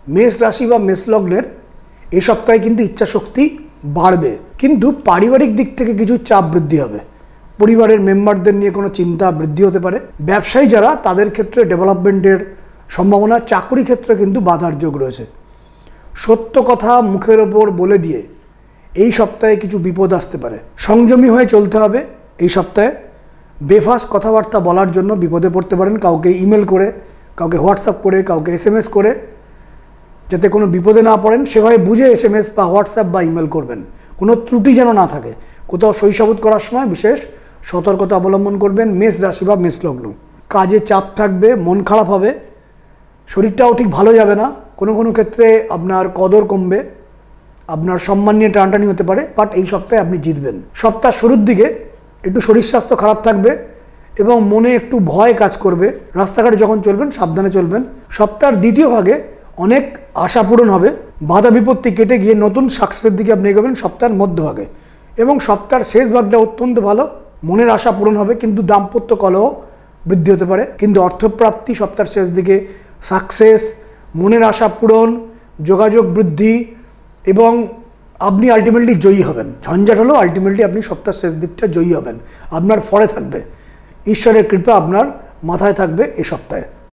মেষ রাশি বা মেষ লগ্নের এই সপ্তাহে কিন্তু ইচ্ছাশক্তি বাড়বে, কিন্তু পারিবারিক দিক থেকে কিছু চাপ বৃদ্ধি হবে। পরিবারের মেম্বারদের নিয়ে কোনো চিন্তা বৃদ্ধি হতে পারে। ব্যবসায়ী যারা, তাদের ক্ষেত্রে ডেভেলপমেন্টের সম্ভাবনা, চাকরি ক্ষেত্রে কিন্তু বাধার যোগ রয়েছে। সত্য কথা মুখের ওপর বলে দিয়ে এই সপ্তাহে কিছু বিপদ আসতে পারে। সংযমী হয়ে চলতে হবে। এই সপ্তাহে বেফাস কথাবার্তা বলার জন্য বিপদে পড়তে পারেন। কাউকে ইমেল করে, কাউকে হোয়াটসঅ্যাপ করে, কাউকে SMS করে, যাতে কোনো বিপদে না পড়েন সেভাবে বুঝে SMS বা হোয়াটসঅ্যাপ বা ইমেল করবেন। কোনো ত্রুটি যেন না থাকে। কোথাও সইসাবুত করার সময় বিশেষ সতর্কতা অবলম্বন করবেন। মেষ রাশি বা মেষ লগ্ন, কাজে চাপ থাকবে, মন খারাপ হবে, শরীরটাও ঠিক ভালো যাবে না। কোনো কোনো ক্ষেত্রে আপনার কদর কমবে, আপনার সম্মান নিয়ে টানাটানি হতে পারে, বাট এই সপ্তাহে আপনি জিতবেন। সপ্তাহ শুরুর দিকে একটু শরীর স্বাস্থ্য খারাপ থাকবে এবং মনে একটু ভয় কাজ করবে। রাস্তাঘাটে যখন চলবেন সাবধানে চলবেন। সপ্তাহের দ্বিতীয় ভাগে অনেক আশা পূরণ হবে। বাধা বিপত্তি কেটে গিয়ে নতুন সাকসেসের দিকে আপনি এগোবেন সপ্তাহের মধ্যভাগে। এবং সপ্তাহের শেষ ভাগটা অত্যন্ত ভালো। মনের আশা পূরণ হবে, কিন্তু দাম্পত্য কলহ বৃদ্ধি হতে পারে। কিন্তু অর্থপ্রাপ্তি সপ্তাহের শেষ দিকে, সাকসেস, মনের আশা পূরণ, যোগাযোগ বৃদ্ধি এবং আপনি আলটিমেটলি জয়ী হবেন। ঝঞ্ঝাট হলেও আলটিমেটলি আপনি সপ্তাহের শেষ দিকটা জয়ী হবেন। আপনার ফলে থাকবে, ঈশ্বরের কৃপা আপনার মাথায় থাকবে এ সপ্তাহে।